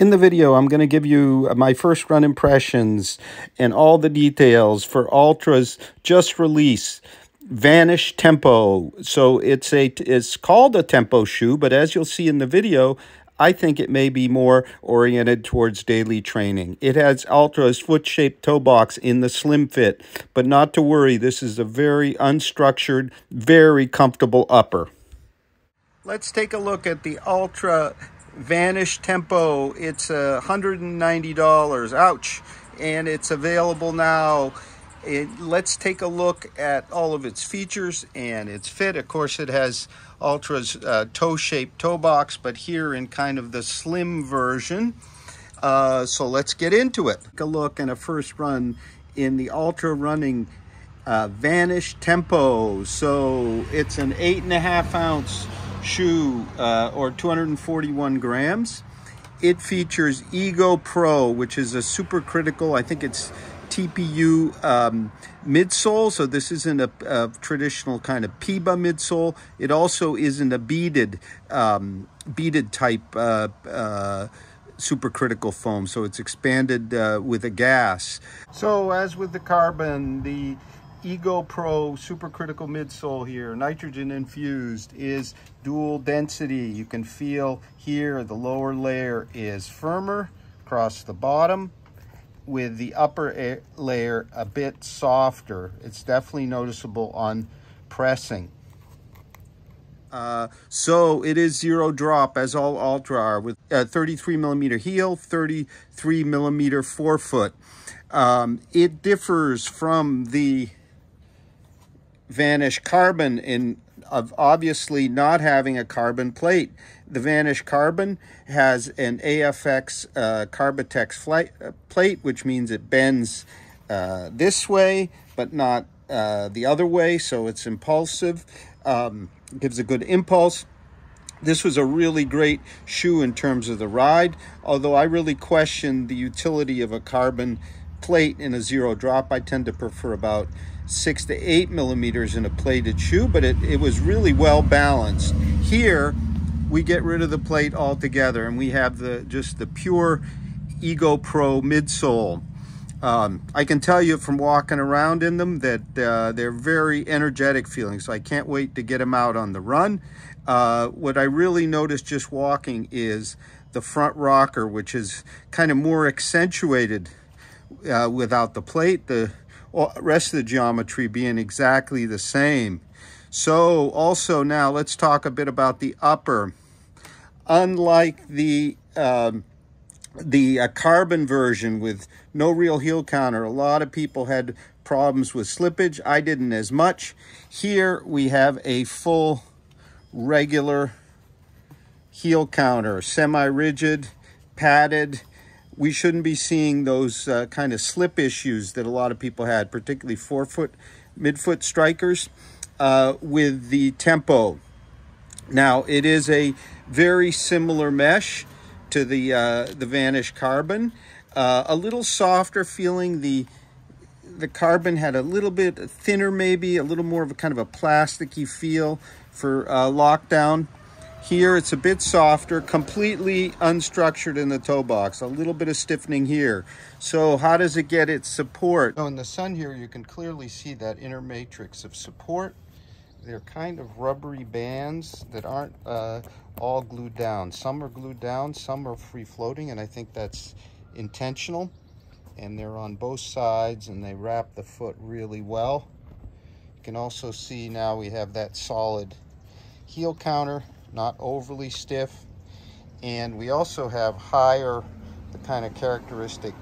In the video, I'm going to give you my first run impressions and all the details for Altra's just release, Vanish Tempo. So it's called a tempo shoe, but as you'll see in the video, I think it may be more oriented towards daily training. It has Altra's foot-shaped toe box in the slim fit, but not to worry, this is a very unstructured, very comfortable upper. Let's take a look at the Altra Vanish Tempo. It's $190. Ouch. And it's available now. Let's take a look at all of its features and its fit. Of course, it has Altra's toe-shaped toe box, but here in kind of the slim version. So let's get into it. Take a look and a first run in the Altra running Vanish Tempo. So it's an 8.5 ounce shoe or 241 grams. It features Ego Pro, which is a supercritical, I think it's TPU midsole. So this isn't a traditional kind of PIBA midsole. It also isn't a beaded type supercritical foam. So it's expanded with a gas. So as with the Carbon, the Ego Pro supercritical midsole here, nitrogen infused, is dual density. You can feel here the lower layer is firmer across the bottom, with the upper layer a bit softer. It's definitely noticeable on pressing. So it is zero drop, as all Altra are, with a 33 millimeter heel, 33 millimeter forefoot. It differs from the Vanish Carbon of obviously not having a carbon plate. The Vanish Carbon has an AFX Carbotex plate, which means it bends this way, but not the other way, so it's impulsive, gives a good impulse. This was a really great shoe in terms of the ride, although I really question the utility of a carbon plate in a zero drop. I tend to prefer about 6 to 8 millimeters in a plated shoe, but it was really well balanced. Here we get rid of the plate altogether and we have just the pure Ego Pro midsole. I can tell you from walking around in them that they're very energetic feeling, so I can't wait to get them out on the run. What I really noticed just walking is the front rocker, which is kind of more accentuated without the plate. The rest of the geometry being exactly the same. So also now let's talk a bit about the upper. Unlike the Carbon version with no real heel counter, a lot of people had problems with slippage. I didn't as much. Here we have a full regular heel counter, semi-rigid, padded. We shouldn't be seeing those kind of slip issues that a lot of people had, particularly forefoot, midfoot strikers with the Tempo. Now, it is a very similar mesh to the Vanish Carbon. A little softer feeling. The Carbon had a little bit thinner, maybe, a little more of a kind of a plasticky feel for lockdown. Here it's a bit softer, completely unstructured in the toe box, a little bit of stiffening here. So how does it get its support? So in the sun here, you can clearly see that inner matrix of support. They're kind of rubbery bands that aren't all glued down. Some are glued down, some are free floating, and I think that's intentional. And they're on both sides and they wrap the foot really well. You can also see now we have that solid heel counter, not overly stiff, and we also have higher, the kind of characteristic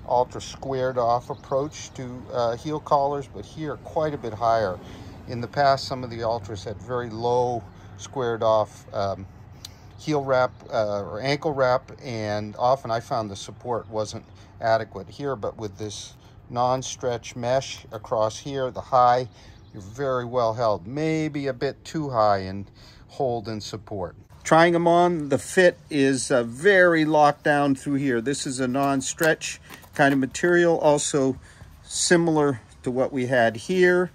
Altra squared off approach to heel collars, but here quite a bit higher. In the past, some of the Altras had very low squared off heel wrap or ankle wrap, and often I found the support wasn't adequate here, but with this non-stretch mesh across here, the high, you're very well held, maybe a bit too high in hold and support. Trying them on, the fit is very locked down through here. This is a non-stretch kind of material, also similar to what we had here,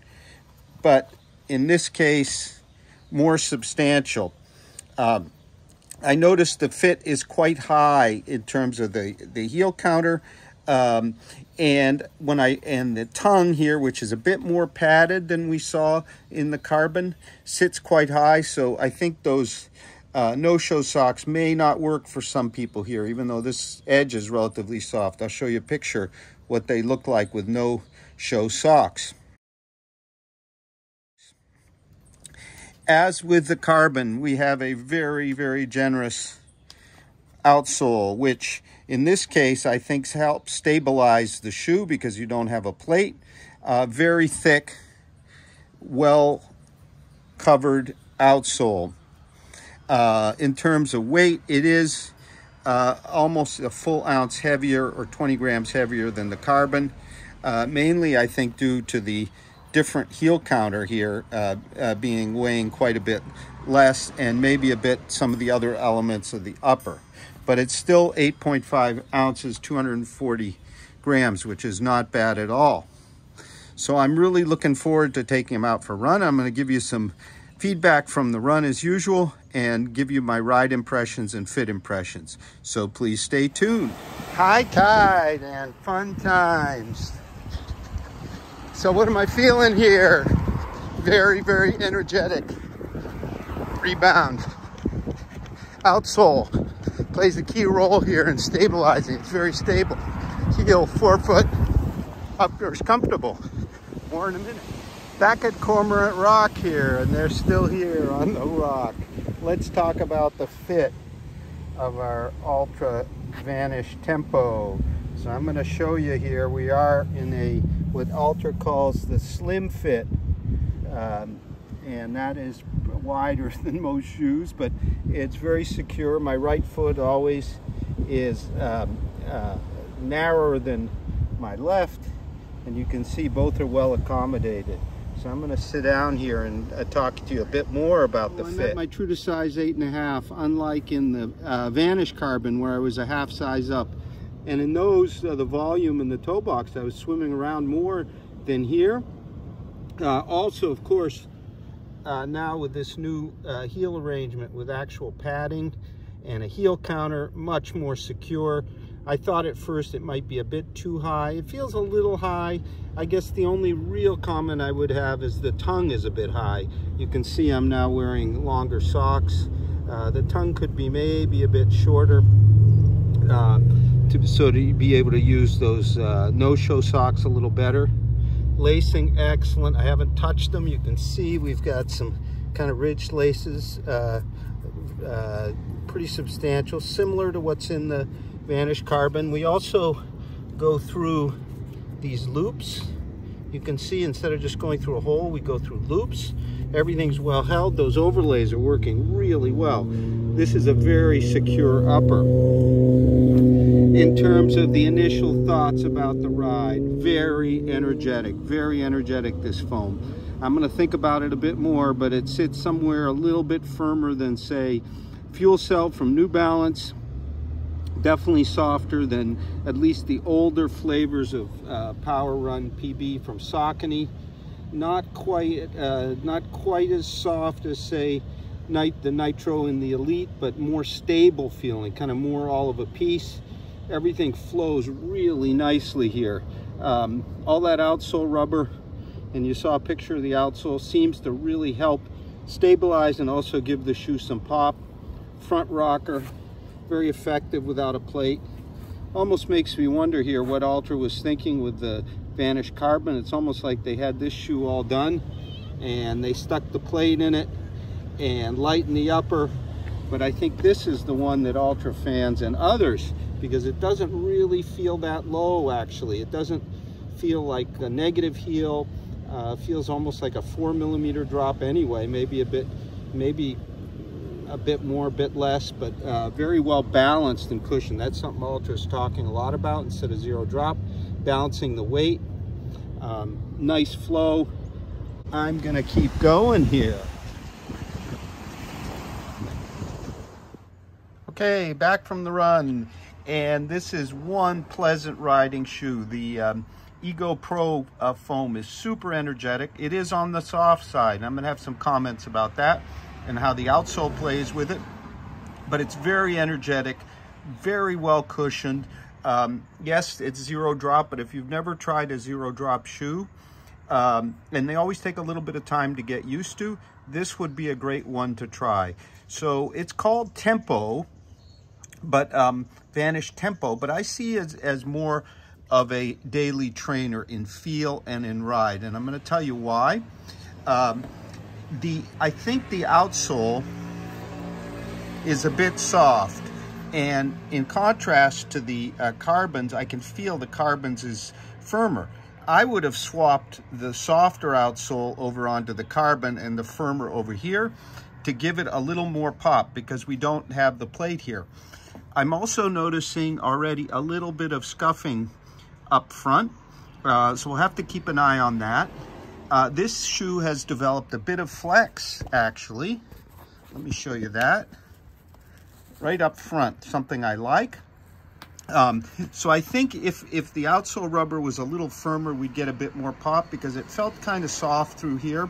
but in this case more substantial. I noticed the fit is quite high in terms of the heel counter. And the tongue here, which is a bit more padded than we saw in the Carbon, sits quite high. So I think those no-show socks may not work for some people here, even though this edge is relatively soft. I'll show you a picture what they look like with no-show socks. As with the Carbon, we have a very, very generous outsole, which in this case I think helps stabilize the shoe because you don't have a plate. Very thick, well covered outsole. In terms of weight, it is almost a full ounce heavier or 20 grams heavier than the Carbon, mainly I think due to the different heel counter here weighing quite a bit less, and maybe a bit some of the other elements of the upper. But it's still 8.5 ounces, 240 grams, which is not bad at all. So I'm really looking forward to taking him out for a run. I'm going to give you some feedback from the run as usual and give you my ride impressions and fit impressions. So please stay tuned. High tide and fun times. So what am I feeling here? Very, very energetic. Rebound. Outsole plays a key role here in stabilizing. It's very stable. Heel 4 foot up there is comfortable. More in a minute. Back at Cormorant Rock here, and they're still here on the rock. Let's talk about the fit of our Altra Vanish Tempo. So I'm going to show you here. We are in a what Altra calls the slim fit, and that is wider than most shoes, but it's very secure. My right foot always is narrower than my left, and you can see both are well accommodated. So I'm going to sit down here and talk to you a bit more about the fit. I'm at my true to size 8.5, unlike in the Vanish Carbon where I was a half size up. And in those, the volume in the toe box, I was swimming around more than here. Also, of course, now with this new heel arrangement with actual padding and a heel counter, much more secure. I thought at first it might be a bit too high. It feels a little high. I guess the only real comment I would have is the tongue is a bit high. You can see I'm now wearing longer socks. The tongue could be maybe a bit shorter. So to be able to use those no-show socks a little better. Lacing excellent. I haven't touched them. You can see we've got some kind of ridged laces, pretty substantial, similar to what's in the Vanish Carbon. We also go through these loops. You can see instead of just going through a hole, we go through loops. Everything's well held. Those overlays are working really well. This is a very secure upper. In terms of the initial thoughts about the ride, very energetic, this foam. I'm going to think about it a bit more, but it sits somewhere a little bit firmer than, say, Fuel Cell from New Balance. Definitely softer than at least the older flavors of Power Run PB from Saucony. Not quite as soft as, say, the Nitro in the Elite, but more stable feeling, kind of more all of a piece. Everything flows really nicely here. All that outsole rubber, and you saw a picture of the outsole, seems to really help stabilize and also give the shoe some pop. Front rocker, very effective without a plate. Almost makes me wonder here what Altra was thinking with the Vanish Carbon. It's almost like they had this shoe all done and they stuck the plate in it and lightened the upper. But I think this is the one that Altra fans and others, because it doesn't really feel that low actually. It doesn't feel like a negative heel. Feels almost like a 4mm drop anyway, maybe a bit more, a bit less, but very well balanced and cushioned. That's something Altra's talking a lot about instead of zero drop, balancing the weight. Nice flow. I'm gonna keep going here. Okay, back from the run, and this is one pleasant riding shoe. The Ego Pro foam is super energetic. It is on the soft side, and I'm gonna have some comments about that and how the outsole plays with it. but it's very energetic, very well cushioned. Yes, it's zero drop, but if you've never tried a zero drop shoe, and they always take a little bit of time to get used to, this would be a great one to try. So it's called Tempo, but Vanish Tempo, but I see it as more of a daily trainer in feel and in ride, and I'm going to tell you why. I think the outsole is a bit soft, and in contrast to the carbons, I can feel the carbons is firmer. I would have swapped the softer outsole over onto the carbon and the firmer over here to give it a little more pop, because we don't have the plate here. I'm also noticing already a little bit of scuffing up front, so we'll have to keep an eye on that. This shoe has developed a bit of flex, actually. Let me show you that. Right up front, something I like. So I think if the outsole rubber was a little firmer, we'd get a bit more pop, because it felt kind of soft through here.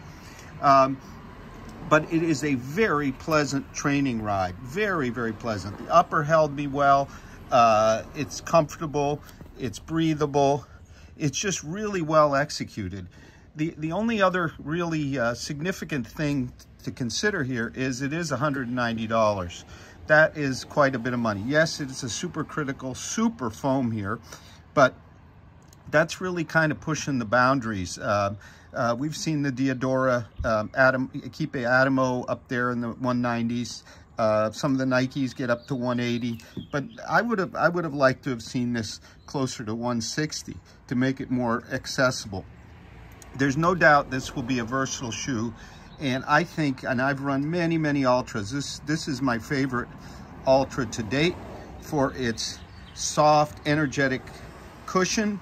But it is a very pleasant training ride. Very, very pleasant. The upper held me well. It's comfortable. It's breathable. It's just really well executed. The only other really significant thing to consider here is it is $190. That is quite a bit of money. Yes, it is a supercritical super foam here, but that's really kind of pushing the boundaries. We've seen the Diadora keep a Atomo up there in the 190s. Some of the Nikes get up to 180, but I would have liked to have seen this closer to 160 to make it more accessible. There's no doubt this will be a versatile shoe, and I think, and I've run many, many Ultras. This is my favorite Ultra to date for its soft, energetic cushion,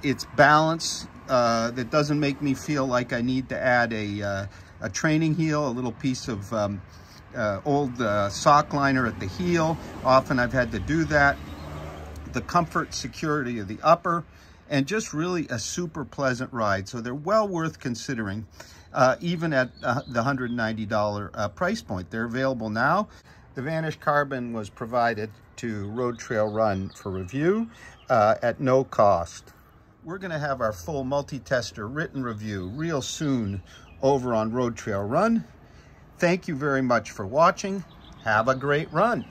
its balance that doesn't make me feel like I need to add a training heel, a little piece of old sock liner at the heel. Often I've had to do that. The comfort, security of the upper, and just really a super pleasant ride. So they're well worth considering, even at the $190 price point. They're available now. The Vanish Carbon was provided to Road Trail Run for review at no cost. We're going to have our full multi-tester written review real soon over on Road Trail Run. Thank you very much for watching. Have a great run.